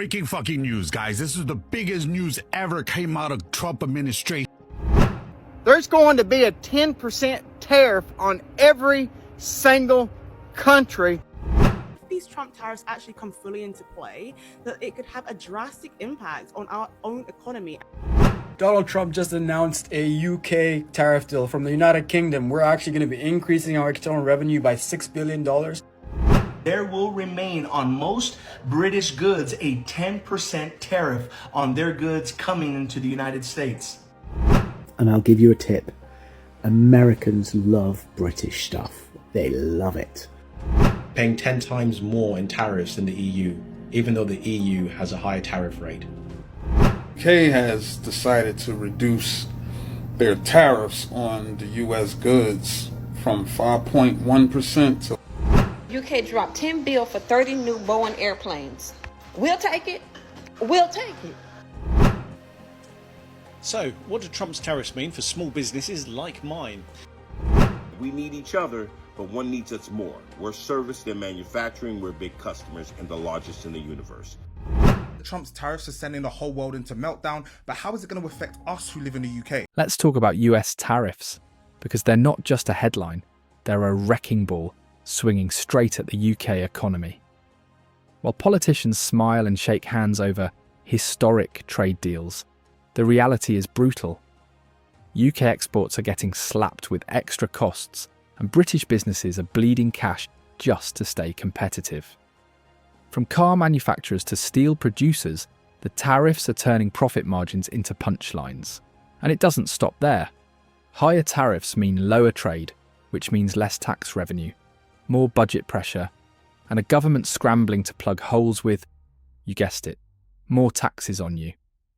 Breaking fucking news, guys. This is the biggest news ever came out of Trump administration. There's going to be a 10% tariff on every single country. If these Trump tariffs actually come fully into play, that it could have a drastic impact on our own economy. Donald Trump just announced a UK tariff deal from the United Kingdom. We're actually going to be increasing our external revenue by $6 billion. There will remain on most British goods a 10% tariff on their goods coming into the United States. And I'll give you a tip. Americans love British stuff. They love it. Paying 10 times more in tariffs than the EU, even though the EU has a higher tariff rate. UK has decided to reduce their tariffs on the US goods from 5.1% to UK dropped $10 billion for 30 new Boeing airplanes. We'll take it. We'll take it. So, what do Trump's tariffs mean for small businesses like mine? We need each other, but one needs us more. We're service, they're manufacturing, we're big customers, and the largest in the universe. Trump's tariffs are sending the whole world into meltdown, but how is it going to affect us who live in the UK? Let's talk about US tariffs, because they're not just a headline, they're a wrecking ball swinging straight at the UK economy. While politicians smile and shake hands over historic trade deals, the reality is brutal. UK exports are getting slapped with extra costs, and British businesses are bleeding cash just to stay competitive. From car manufacturers to steel producers, the tariffs are turning profit margins into punchlines. And it doesn't stop there. Higher tariffs mean lower trade, which means less tax revenue, more budget pressure, and a government scrambling to plug holes with, you guessed it, more taxes on you.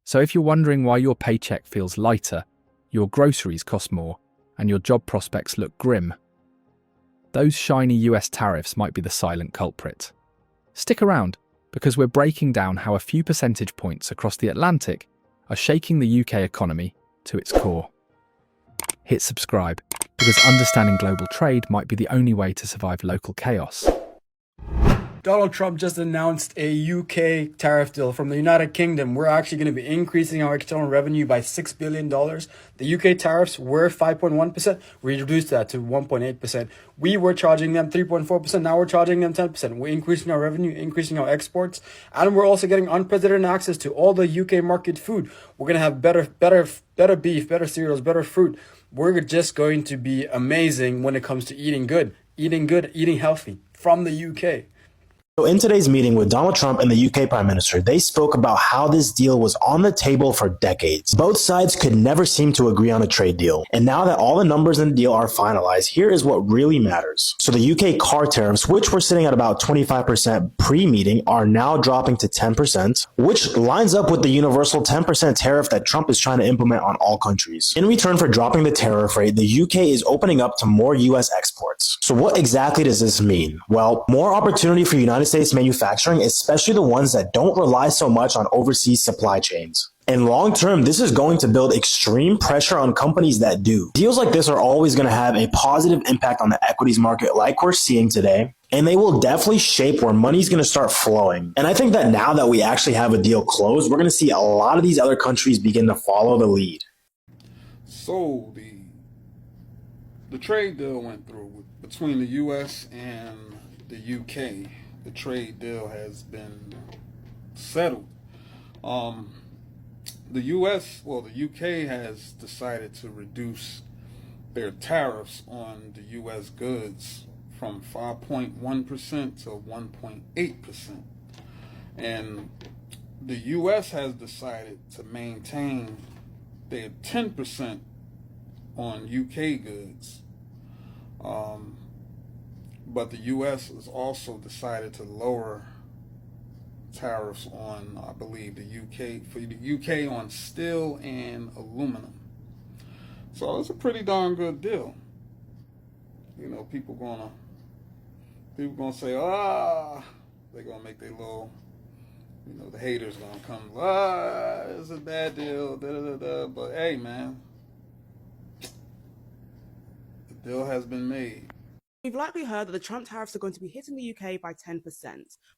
So if you're wondering why your paycheck feels lighter, your groceries cost more, and your job prospects look grim, those shiny US tariffs might be the silent culprit. Stick around, because we're breaking down how a few percentage points across the Atlantic are shaking the UK economy to its core. Hit subscribe, because understanding global trade might be the only way to survive local chaos. Donald Trump just announced a UK tariff deal from the United Kingdom. We're actually going to be increasing our external revenue by $6 billion. The UK tariffs were 5.1%. We reduced that to 1.8%. We were charging them 3.4%. Now we're charging them 10%. We're increasing our revenue, increasing our exports, and we're also getting unprecedented access to all the UK market food. We're going to have better beef, better cereals, better fruit. We're just going to be amazing when it comes to eating good, eating healthy from the UK. So in today's meeting with Donald Trump and the UK Prime Minister, they spoke about how this deal was on the table for decades. Both sides could never seem to agree on a trade deal. And now that all the numbers in the deal are finalized, here is what really matters. So the UK car tariffs, which were sitting at about 25% pre-meeting, are now dropping to 10%, which lines up with the universal 10% tariff that Trump is trying to implement on all countries. In return for dropping the tariff rate, the UK is opening up to more US exports. So what exactly does this mean? Well, more opportunity for United States manufacturing, especially the ones that don't rely so much on overseas supply chains. In long term, this is going to build extreme pressure on companies that do. Deals like this are always going to have a positive impact on the equities market like we're seeing today, and they will definitely shape where money's going to start flowing. And I think that now that we actually have a deal closed, we're going to see a lot of these other countries begin to follow the lead. So the trade deal went through between the US and the UK. The trade deal has been settled. The UK has decided to reduce their tariffs on the US goods from 5.1% to 1.8%. And the US has decided to maintain their 10% on UK goods. But the U.S. has also decided to lower tariffs on, I believe, for the UK on steel and aluminum. So it's a pretty darn good deal. You know, people gonna say, they're gonna make their little, the haters gonna come, it's a bad deal, But hey, man, the deal has been made. We've likely heard that the Trump tariffs are going to be hitting the UK by 10%.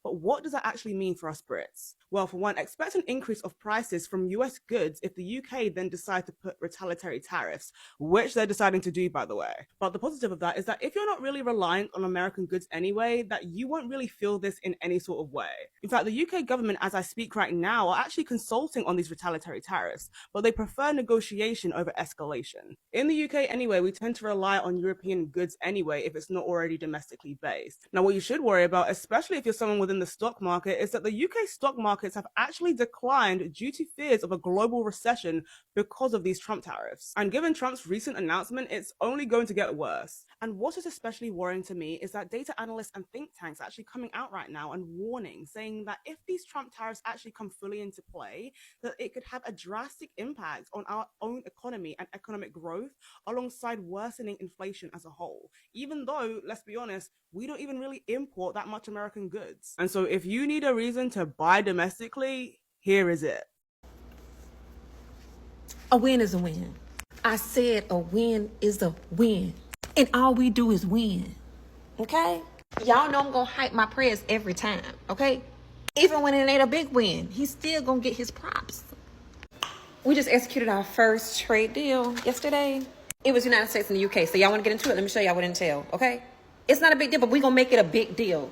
But what does that actually mean for us Brits? Well, for one, expect an increase of prices from US goods if the UK then decide to put retaliatory tariffs, which they're deciding to do, by the way. But the positive of that is that if you're not really reliant on American goods anyway, that you won't really feel this in any sort of way. In fact, the UK government, as I speak right now, are actually consulting on these retaliatory tariffs, but they prefer negotiation over escalation. In the UK anyway, we tend to rely on European goods anyway if it's not already domestically based. Now, what you should worry about, especially if you're someone within the stock market, is that the UK stock markets have actually declined due to fears of a global recession because of these Trump tariffs. And given Trump's recent announcement, it's only going to get worse. And what is especially worrying to me is that data analysts and think tanks are actually coming out right now and warning, saying that if these Trump tariffs actually come fully into play, that it could have a drastic impact on our own economy and economic growth alongside worsening inflation as a whole. Even though, let's be honest, we don't even really import that much American goods. And so if you need a reason to buy domestically, here is it. A win is a win. I said a win is a win. And all we do is win. Okay? Y'all know I'm gonna hype my prayers every time, okay? Even when it ain't a big win, he's still gonna get his props. We just executed our first trade deal yesterday. It was United States and the UK. So y'all wanna get into it? Let me show y'all what it entailed, okay? It's not a big deal, but we're gonna make it a big deal.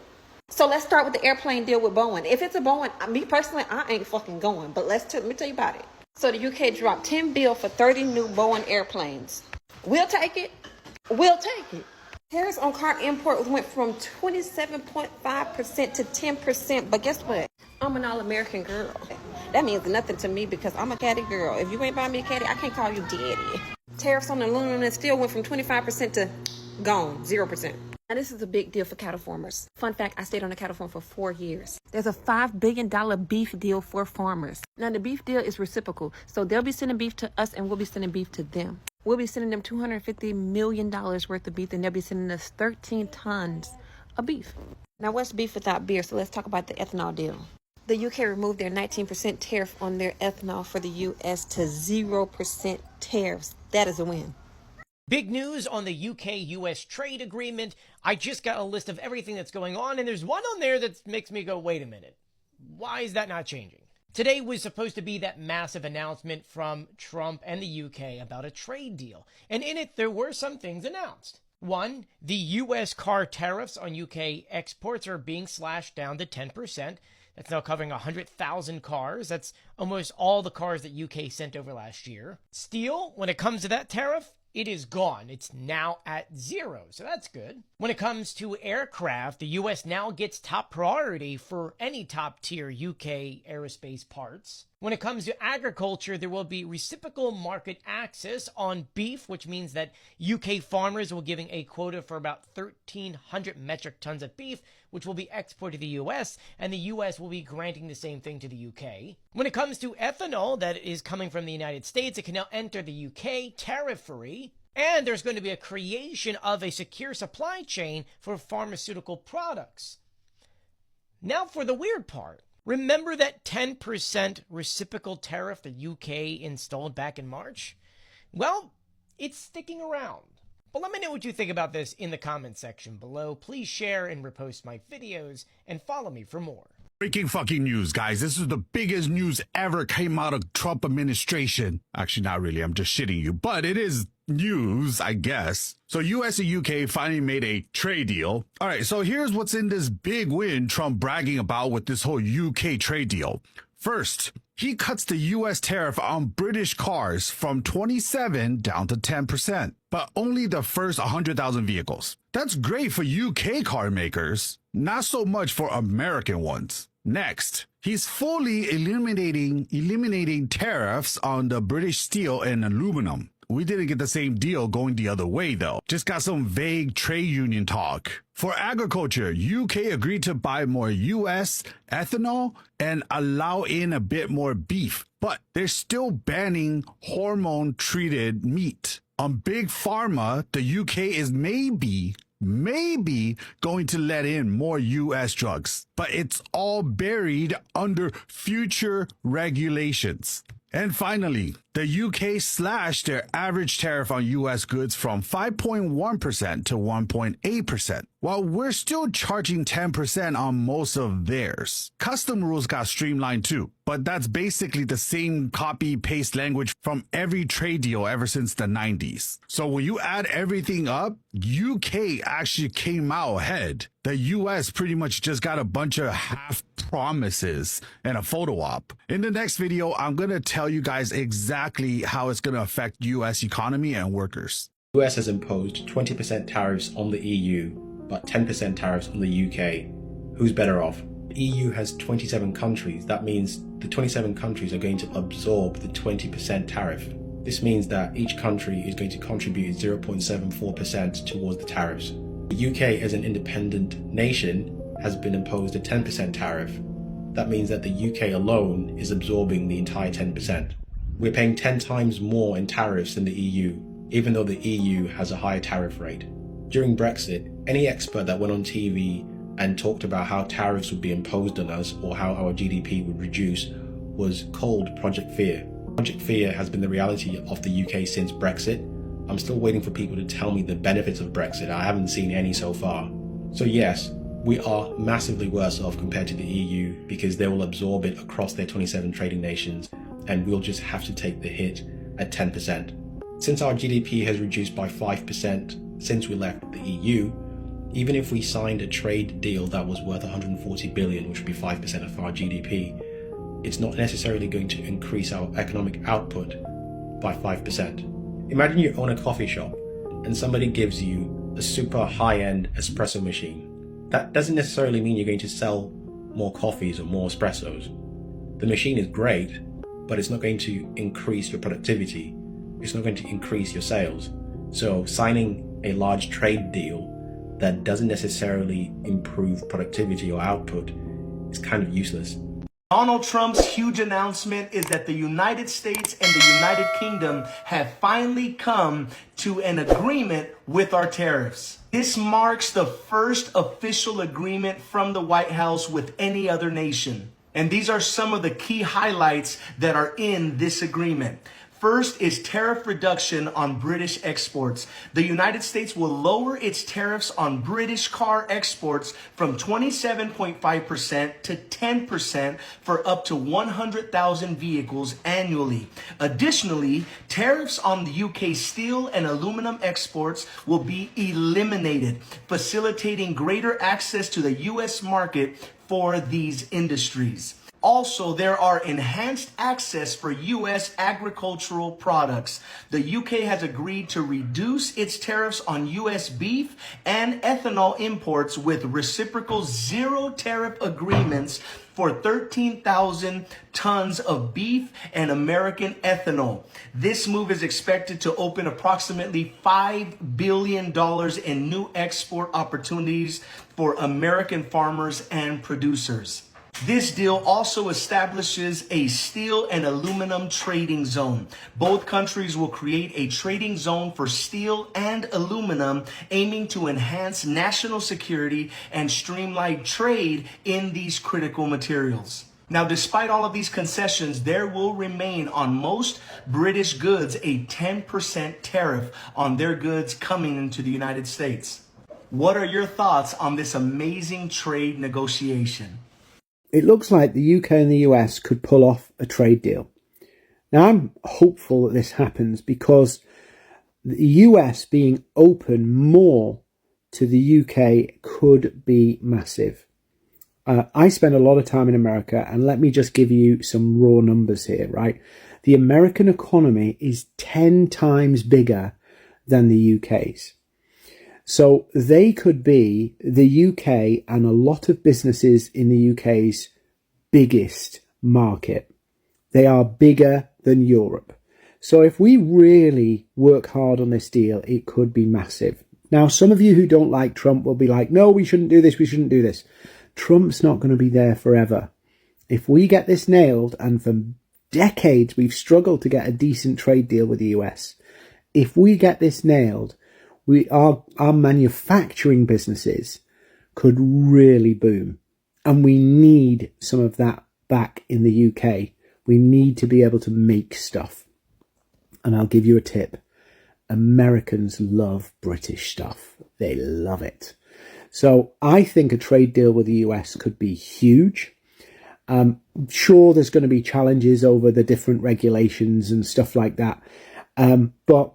So let's start with the airplane deal with Boeing. If it's a Boeing, me personally, I ain't fucking going, but let me tell you about it. So the UK dropped $10 billion for 30 new Boeing airplanes. We'll take it. We'll take it. Tariffs on car imports went from 27.5% to 10%. But guess what? I'm an all-American girl. That means nothing to me because I'm a caddy girl. If you ain't buying me a caddy, I can't call you daddy. Tariffs on aluminum still went from 25% to gone, 0%. Now, this is a big deal for cattle farmers. Fun fact, I stayed on a cattle farm for 4 years. There's a $5 billion beef deal for farmers. Now, the beef deal is reciprocal. So they'll be sending beef to us and we'll be sending beef to them. We'll be sending them $250 million worth of beef and they'll be sending us 13 tons of beef. Now, what's beef without beer? So let's talk about the ethanol deal. The UK removed their 19% tariff on their ethanol for the US to 0% tariffs. That is a win. Big news on the UK-US trade agreement. I just got a list of everything that's going on, and there's one on there that makes me go, wait a minute. Why is that not changing? Today was supposed to be that massive announcement from Trump and the UK about a trade deal, and in it there were some things announced. One, the US car tariffs on UK exports are being slashed down to 10%. That's now covering 100,000 cars. That's almost all the cars that UK sent over last year. Steel, when it comes to that tariff, it is gone. It's now at 0, so that's good. When it comes to aircraft, the US now gets top priority for any top-tier UK aerospace parts. When it comes to agriculture, there will be reciprocal market access on beef, which means that UK farmers will be giving a quota for about 1,300 metric tons of beef, which will be exported to the US, and the US will be granting the same thing to the UK. When it comes to ethanol that is coming from the United States, it can now enter the UK tariff-free. And there's going to be a creation of a secure supply chain for pharmaceutical products. Now for the weird part. Remember that 10% reciprocal tariff the UK installed back in March? Well, it's sticking around. But let me know what you think about this in the comment section below. Please share and repost my videos and follow me for more. Breaking fucking news, guys. This is the biggest news ever came out of Trump administration. Actually, not really. I'm just shitting you. But it is news, I guess. So US and UK finally made a trade deal. All right, so here's what's in this big win Trump bragging about with this whole UK trade deal. First, he cuts the US tariff on British cars from 27 down to 10%, but only the first 100,000 vehicles. That's great for UK car makers, not so much for American ones. Next, he's fully eliminating tariffs on the British steel and aluminum. We didn't get the same deal going the other way, though. Just got some vague trade union talk. For agriculture, UK agreed to buy more US ethanol and allow in a bit more beef, but they're still banning hormone-treated meat. On Big Pharma, the UK is maybe going to let in more US drugs, but it's all buried under future regulations. And finally, the UK slashed their average tariff on US goods from 5.1% to 1.8%, while we're still charging 10% on most of theirs. Custom rules got streamlined too, but that's basically the same copy-paste language from every trade deal ever since the 90s. So when you add everything up, UK actually came out ahead. The US pretty much just got a bunch of half promises and a photo op. In the next video, I'm going to tell you guys exactly how it's going to affect US economy and workers. The US has imposed 20% tariffs on the EU, but 10% tariffs on the UK. Who's better off? The EU has 27 countries. That means the 27 countries are going to absorb the 20% tariff. This means that each country is going to contribute 0.74% towards the tariffs. The UK, as an independent nation, has been imposed a 10% tariff. That means that the UK alone is absorbing the entire 10%. We're paying 10 times more in tariffs than the EU, even though the EU has a higher tariff rate. During Brexit, any expert that went on TV and talked about how tariffs would be imposed on us or how our GDP would reduce was called Project Fear. Project Fear has been the reality of the UK since Brexit. I'm still waiting for people to tell me the benefits of Brexit. I haven't seen any so far. So yes, we are massively worse off compared to the EU because they will absorb it across their 27 trading nations and we'll just have to take the hit at 10%. Since our GDP has reduced by 5% since we left the EU, even if we signed a trade deal that was worth 140 billion, which would be 5% of our GDP, it's not necessarily going to increase our economic output by 5%. Imagine you own a coffee shop and somebody gives you a super high-end espresso machine. That doesn't necessarily mean you're going to sell more coffees or more espressos. The machine is great, but it's not going to increase your productivity. It's not going to increase your sales. So signing a large trade deal that doesn't necessarily improve productivity or output is kind of useless. Donald Trump's huge announcement is that the United States and the United Kingdom have finally come to an agreement with our tariffs. This marks the first official agreement from the White House with any other nation. And these are some of the key highlights that are in this agreement. First is tariff reduction on British exports. The United States will lower its tariffs on British car exports from 27.5% to 10% for up to 100,000 vehicles annually. Additionally, tariffs on the UK steel and aluminum exports will be eliminated, facilitating greater access to the US market for these industries. Also, there are enhanced access for U.S. agricultural products. The UK has agreed to reduce its tariffs on U.S. beef and ethanol imports with reciprocal zero tariff agreements for 13,000 tons of beef and American ethanol. This move is expected to open approximately $5 billion in new export opportunities for American farmers and producers. This deal also establishes a steel and aluminum trading zone. Both countries will create a trading zone for steel and aluminum, aiming to enhance national security and streamline trade in these critical materials. Now, despite all of these concessions, there will remain on most British goods a 10% tariff on their goods coming into the United States. What are your thoughts on this amazing trade negotiation? It looks like the UK and the US could pull off a trade deal. Now, I'm hopeful that this happens because the US being open more to the UK could be massive. I spend a lot of time in America, and let me just give you some raw numbers here, right? The American economy is 10 times bigger than the UK's. So they could be the UK and a lot of businesses in the UK's biggest market. They are bigger than Europe. So if we really work hard on this deal, it could be massive. Now, some of you who don't like Trump will be like, no, we shouldn't do this, we shouldn't do this. Trump's not going to be there forever. If we get this nailed, and for decades we've struggled to get a decent trade deal with the US, if we get this nailed, our manufacturing businesses could really boom. And we need some of that back in the UK. We need to be able to make stuff. And I'll give you a tip. Americans love British stuff. They love it. So I think a trade deal with the US could be huge. Sure, there's going to be challenges over the different regulations and stuff like that. But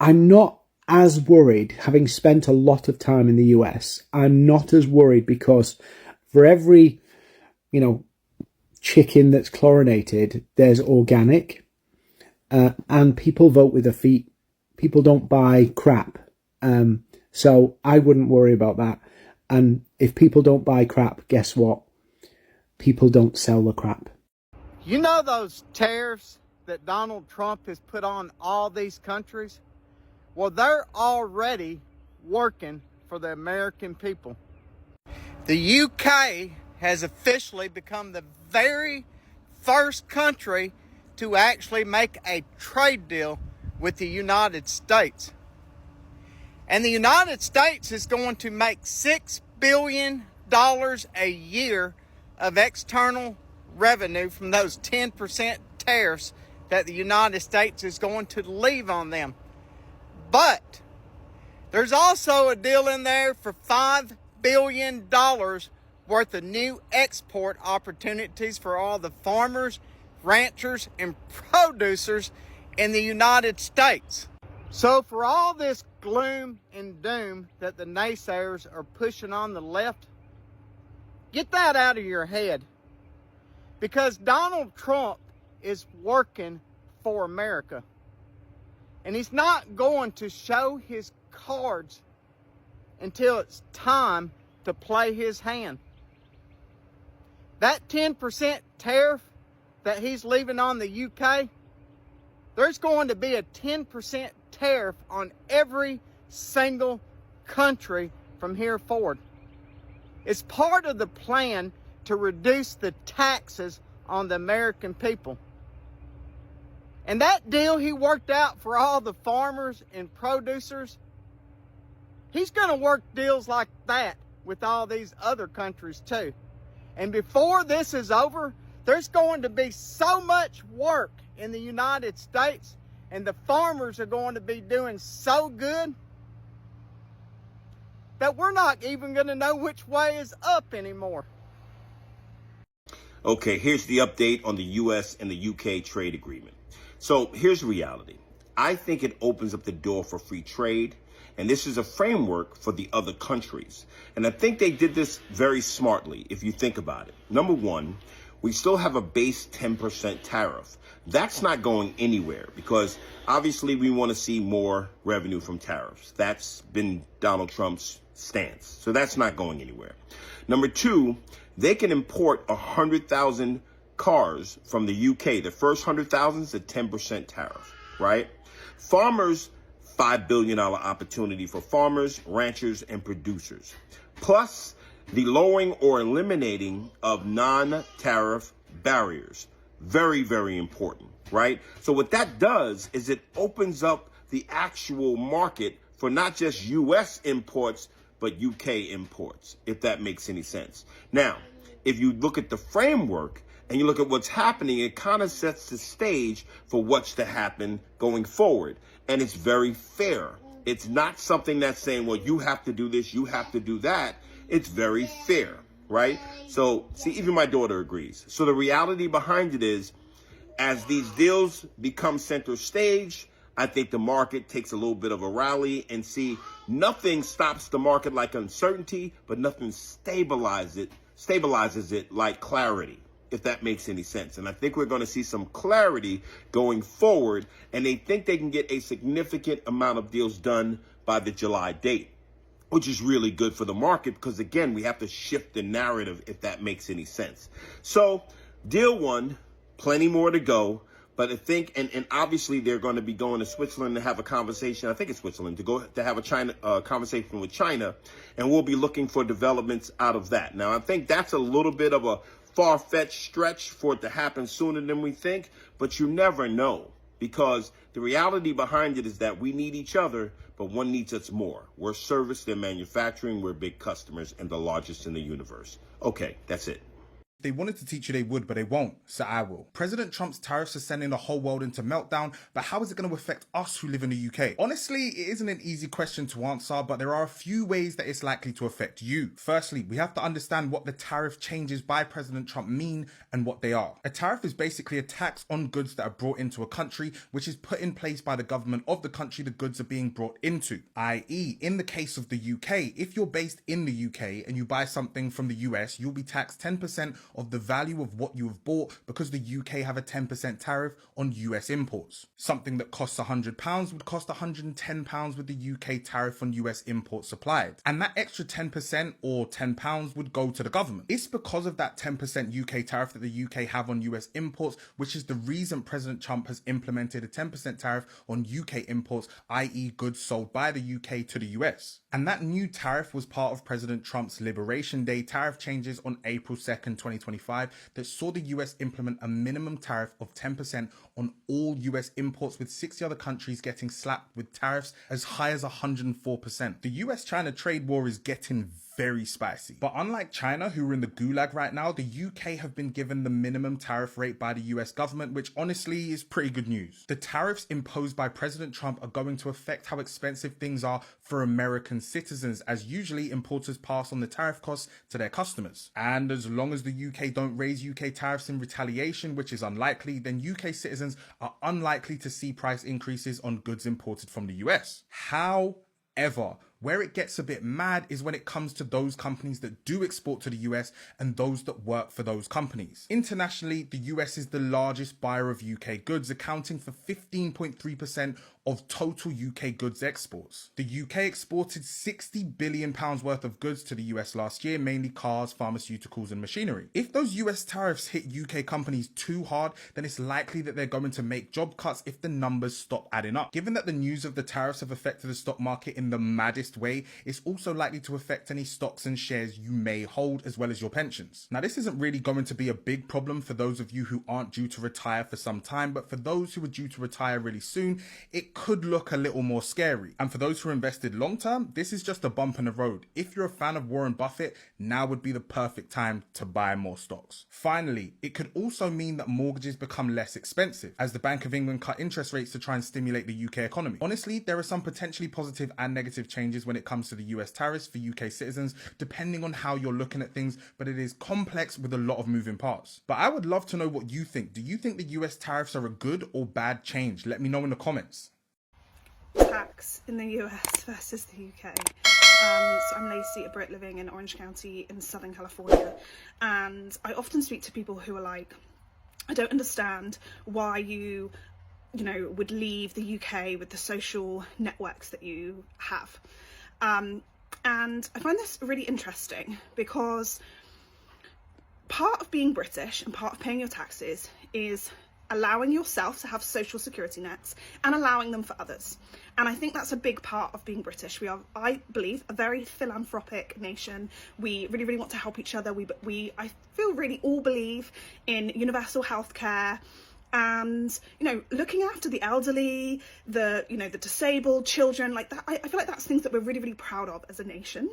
I'm not as worried, having spent a lot of time in the US. I'm not as worried because for every, chicken that's chlorinated, there's organic. And people vote with their feet. People don't buy crap. So I wouldn't worry about that. And if people don't buy crap, guess what? People don't sell the crap. You know those tariffs that Donald Trump has put on all these countries? Well, they're already working for the American people. The UK has officially become the very first country to actually make a trade deal with the United States. And the United States is going to make $6 billion a year of external revenue from those 10% tariffs that the United States is going to leave on them. But there's also a deal in there for $5 billion worth of new export opportunities for all the farmers, ranchers, and producers in the United States. So for all this gloom and doom that the naysayers are pushing on the left, get that out of your head. Because Donald Trump is working for America. And he's not going to show his cards until it's time to play his hand. That 10% tariff that he's leaving on the UK, there's going to be a 10% tariff on every single country from here forward. It's part of the plan to reduce the taxes on the American people. And that deal he worked out for all the farmers and producers, he's going to work deals like that with all these other countries too. And before this is over, there's going to be so much work in the United States, and the farmers are going to be doing so good that we're not even going to know which way is up anymore. Okay, here's the update on the US and the UK trade agreement. So here's the reality. I think it opens up the door for free trade, and this is a framework for the other countries. And I think they did this very smartly, if you think about it. Number one, we still have a base 10% tariff. That's not going anywhere because obviously we want to see more revenue from tariffs. That's been Donald Trump's stance. So that's not going anywhere. Number two, they can import 100,000 cars from the UK. The first 100,000 is a 10% tariff, right? Farmers, $5 billion opportunity for farmers, ranchers, and producers. Plus, the lowering or eliminating of non-tariff barriers. Very, very important, right? So what that does is it opens up the actual market for not just US imports, but UK imports, if that makes any sense. Now, if you look at the framework and you look at what's happening, it kind of sets the stage for what's to happen going forward. And it's very fair. It's not something that's saying, well, you have to do this, you have to do that. It's very fair, right? So, see, even my daughter agrees. So the reality behind it is, as these deals become center stage, I think the market takes a little bit of a rally, and see, nothing stops the market like uncertainty, but nothing stabilizes it like clarity, if that makes any sense. And I think we're going to see some clarity going forward, and they think they can get a significant amount of deals done by the July date, which is really good for the market because, again, we have to shift the narrative, if that makes any sense. So deal one, plenty more to go. But I think, and obviously they're going to be going to Switzerland to have a conversation. I think it's Switzerland to have a conversation with China, and we'll be looking for developments out of that. Now, I think that's a little bit of a far-fetched stretch for it to happen sooner than we think, but you never know, because the reality behind it is that we need each other, but one needs us more. We're service, they're manufacturing, we're big customers, and the largest in the universe. Okay, that's it. They wanted to teach you they would, but they won't, so I will. President Trump's tariffs are sending the whole world into meltdown, but how is it going to affect us who live in the UK? Honestly, it isn't an easy question to answer, but there are a few ways that it's likely to affect you. Firstly, we have to understand what the tariff changes by President Trump mean and what they are. A tariff is basically a tax on goods that are brought into a country, which is put in place by the government of the country the goods are being brought into. I.e., in the case of the UK, if you're based in the UK and you buy something from the US, you'll be taxed 10% of the value of what you have bought because the UK have a 10% tariff on US imports. Something that costs £100 would cost £110 with the UK tariff on US imports supplied. And that extra 10% or £10 would go to the government. It's because of that 10% UK tariff that the UK have on US imports, which is the reason President Trump has implemented a 10% tariff on UK imports, i.e. goods sold by the UK to the US. And that new tariff was part of President Trump's Liberation Day tariff changes on April 2nd, 2025 that saw the US implement a minimum tariff of 10% on all US imports, with 60 other countries getting slapped with tariffs as high as 104%. The US-China trade war is getting very spicy. But unlike China, who are in the gulag right now, the UK have been given the minimum tariff rate by the US government, which honestly is pretty good news. The tariffs imposed by President Trump are going to affect how expensive things are for American citizens, as usually importers pass on the tariff costs to their customers. And as long as the UK don't raise UK tariffs in retaliation, which is unlikely, then UK citizens are unlikely to see price increases on goods imported from the US. However, where it gets a bit mad is when it comes to those companies that do export to the US and those that work for those companies. Internationally, the US is the largest buyer of UK goods, accounting for 15.3% of total UK goods exports. The UK exported £60 billion worth of goods to the US last year, mainly cars, pharmaceuticals and machinery. If those US tariffs hit UK companies too hard, then it's likely that they're going to make job cuts if the numbers stop adding up. Given that the news of the tariffs have affected the stock market in the maddest way, it's also likely to affect any stocks and shares you may hold, as well as your pensions. Now, this isn't really going to be a big problem for those of you who aren't due to retire for some time, but for those who are due to retire really soon, it could look a little more scary. And for those who are invested long term, this is just a bump in the road. If you're a fan of Warren Buffett, now would be the perfect time to buy more stocks. Finally, it could also mean that mortgages become less expensive, as the Bank of England cut interest rates to try and stimulate the UK economy. Honestly, there are some potentially positive and negative changes when it comes to the US tariffs for UK citizens, depending on how you're looking at things, but it is complex with a lot of moving parts. But I would love to know what you think. Do you think the US tariffs are a good or bad change? Let me know in the comments. Tax in the US versus the UK. So I'm Lacey, a Brit living in Orange County in Southern California, and I often speak to people who are like, I don't understand why you would leave the UK with the social networks that you have. And I find this really interesting because part of being British and part of paying your taxes is allowing yourself to have social security nets and allowing them for others. And I think that's a big part of being British. We are, I believe, a very philanthropic nation. We really, really want to help each other. I feel really all believe in universal healthcare and, looking after the elderly, the disabled, children, like that. I feel like that's things that we're really, really proud of as a nation.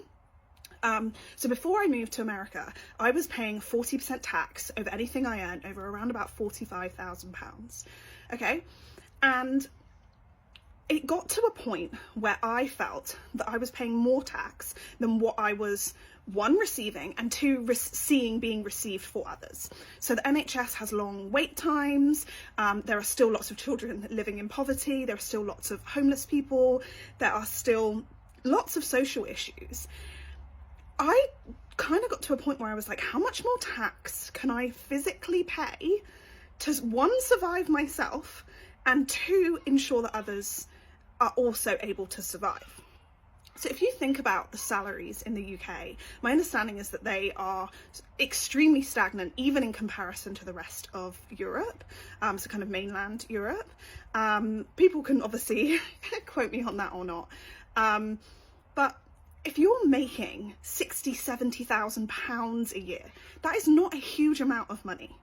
So before I moved to America, I was paying 40% tax over anything I earned over around about £45,000. Okay. And it got to a point where I felt that I was paying more tax than what I was, one, receiving, and two, seeing being received for others. So the NHS has long wait times. There are still lots of children living in poverty. There are still lots of homeless people. There are still lots of social issues. I kind of got to a point where I was like, how much more tax can I physically pay to, one, survive myself, and two, ensure that others are also able to survive? So if you think about the salaries in the UK, my understanding is that they are extremely stagnant, even in comparison to the rest of Europe, so kind of mainland Europe. People can obviously quote me on that or not. But if you're making £60,000, £70,000 a year, that is not a huge amount of money.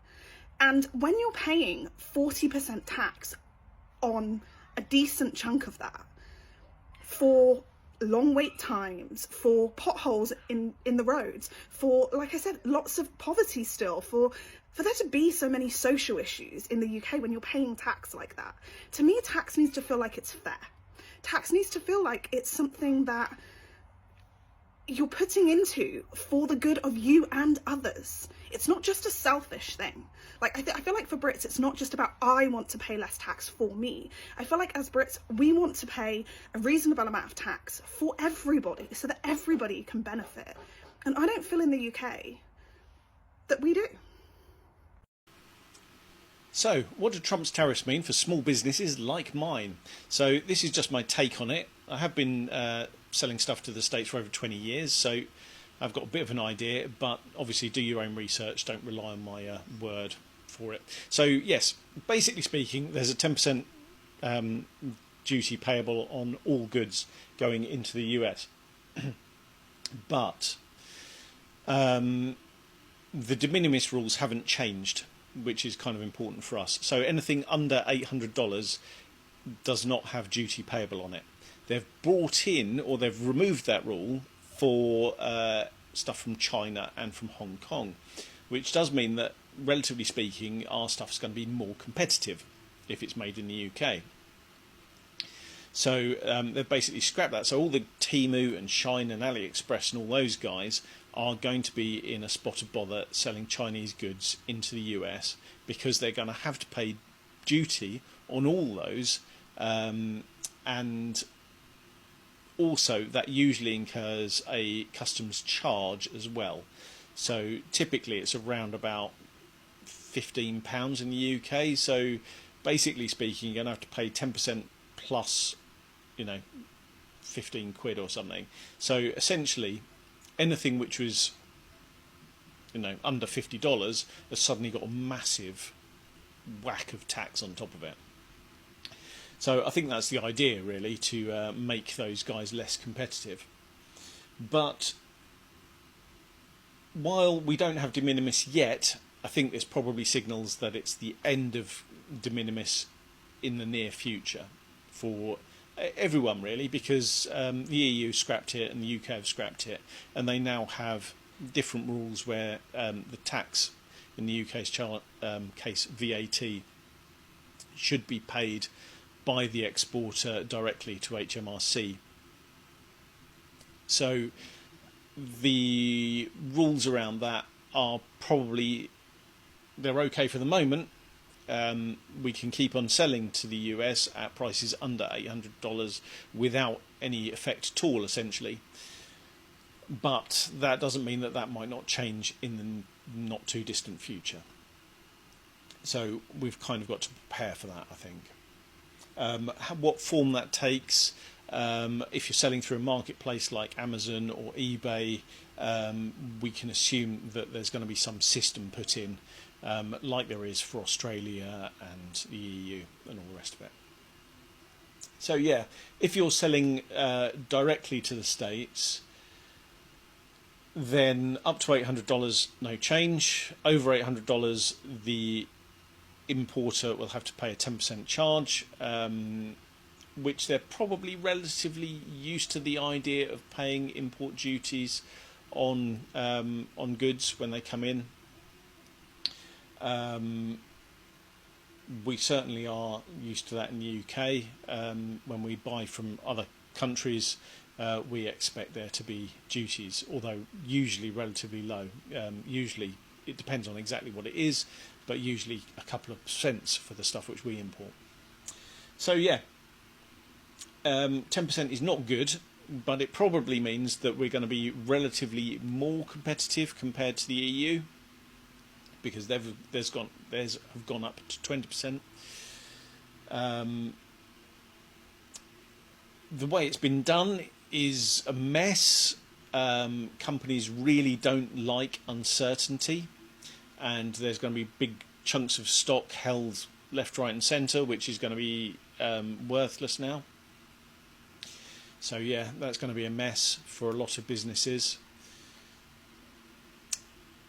And when you're paying 40% tax on a decent chunk of that for long wait times, for potholes in the roads, for, like I said, lots of poverty still, for there to be so many social issues in the UK when you're paying tax like that. To me, tax needs to feel like it's fair. Tax needs to feel like it's something that you're putting into for the good of you and others. It's not just a selfish thing. Like, I feel like for Brits, it's not just about, I want to pay less tax for me. I feel like as Brits, we want to pay a reasonable amount of tax for everybody so that everybody can benefit. And I don't feel in the UK that we do. So, what do Trump's tariffs mean for small businesses like mine? So, this is just my take on it. I have been selling stuff to the States for over 20 years, so I've got a bit of an idea, but obviously do your own research, don't rely on my word for it. So, yes, basically speaking, there's a 10% duty payable on all goods going into the US. But the de minimis rules haven't changed, which is kind of important for us. So anything under $800 does not have duty payable on it. They've brought in, or they've removed that rule for stuff from China and from Hong Kong, which does mean that, relatively speaking, our stuff's going to be more competitive if it's made in the UK. So they've basically scrapped that. So all the Temu and Shine and AliExpress and all those guys are going to be in a spot of bother selling Chinese goods into the US, because they're going to have to pay duty on all those, and also that usually incurs a customs charge as well. So typically it's around about £15 in the UK. So basically speaking, you're going to have to pay 10% plus, 15 quid or something. So essentially anything which was, under $50 has suddenly got a massive whack of tax on top of it. So I think that's the idea, really, to make those guys less competitive. But while we don't have de minimis yet, I think this probably signals that it's the end of de minimis in the near future for everyone, really, because the EU scrapped it and the UK have scrapped it, and they now have different rules where the tax, in the UK's case VAT, should be paid by the exporter directly to HMRC. So the rules around that are probably, they're okay for the moment. We can keep on selling to the US at prices under $800 without any effect at all, essentially. But that doesn't mean that that might not change in the not too distant future. So we've kind of got to prepare for that, I think. What form that takes, if you're selling through a marketplace like Amazon or eBay, we can assume that there's going to be some system put in, like there is for Australia and the EU and all the rest of it. So yeah, if you're selling directly to the States, then up to $800 no change. Over $800 the importer will have to pay a 10% charge, which they're probably relatively used to the idea of paying import duties on goods when they come in. We certainly are used to that in the UK. When we buy from other countries, we expect there to be duties, although usually relatively low. Usually it depends on exactly what it is, but usually a couple of cents for the stuff which we import. So yeah, 10% is not good, but it probably means that we're going to be relatively more competitive compared to the EU, because theirs have gone up to 20%. The way it's been done is a mess. Companies really don't like uncertainty, and there's going to be big chunks of stock held left, right and centre, which is going to be worthless now. So yeah, that's going to be a mess for a lot of businesses.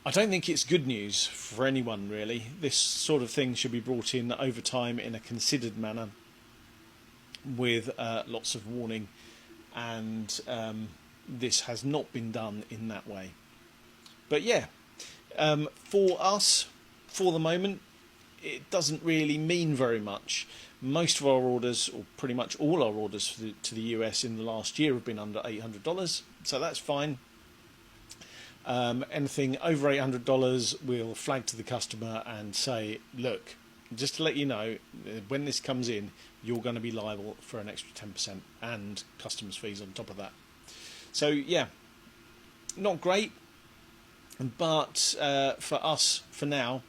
I don't think it's good news for anyone, really. This sort of thing should be brought in over time in a considered manner, with lots of warning and this has not been done in that way. But yeah, for us, for the moment, it doesn't really mean very much. Most of our orders, or pretty much all our orders to the US in the last year have been under $800, so that's fine. Anything over $800, we'll flag to the customer and say, look, just to let you know, when this comes in, you're going to be liable for an extra 10% and customs fees on top of that. So yeah, not great, but for us, for now,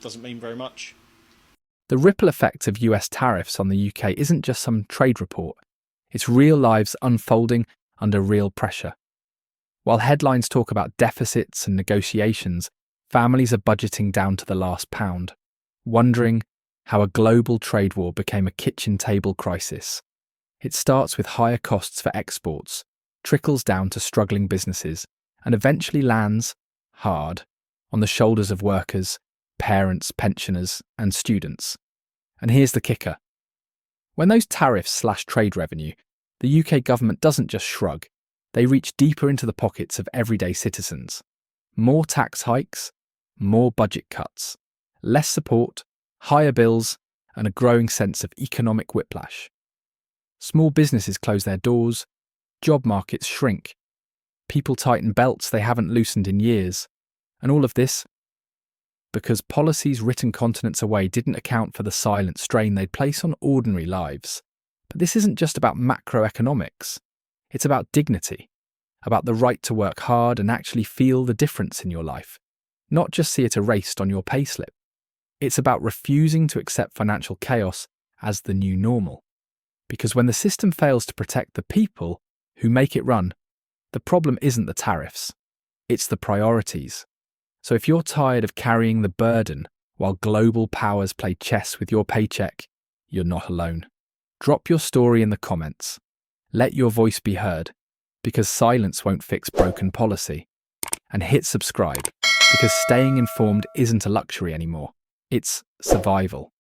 doesn't mean very much. The ripple effect of US tariffs on the UK isn't just some trade report. It's real lives unfolding under real pressure. While headlines talk about deficits and negotiations, families are budgeting down to the last pound, wondering how a global trade war became a kitchen table crisis. It starts with higher costs for exports, trickles down to struggling businesses, and eventually lands, hard, on the shoulders of workers, parents, pensioners, and students. And here's the kicker. When those tariffs slash trade revenue, the UK government doesn't just shrug. They reach deeper into the pockets of everyday citizens. More tax hikes, more budget cuts, less support, higher bills, and a growing sense of economic whiplash. Small businesses close their doors, job markets shrink, people tighten belts they haven't loosened in years, and all of this because policies written continents away didn't account for the silent strain they'd place on ordinary lives. But this isn't just about macroeconomics. It's about dignity, about the right to work hard and actually feel the difference in your life, not just see it erased on your payslip. It's about refusing to accept financial chaos as the new normal. Because when the system fails to protect the people who make it run, the problem isn't the tariffs, it's the priorities. So if you're tired of carrying the burden while global powers play chess with your paycheck, you're not alone. Drop your story in the comments. Let your voice be heard, because silence won't fix broken policy. And hit subscribe, because staying informed isn't a luxury anymore. It's survival.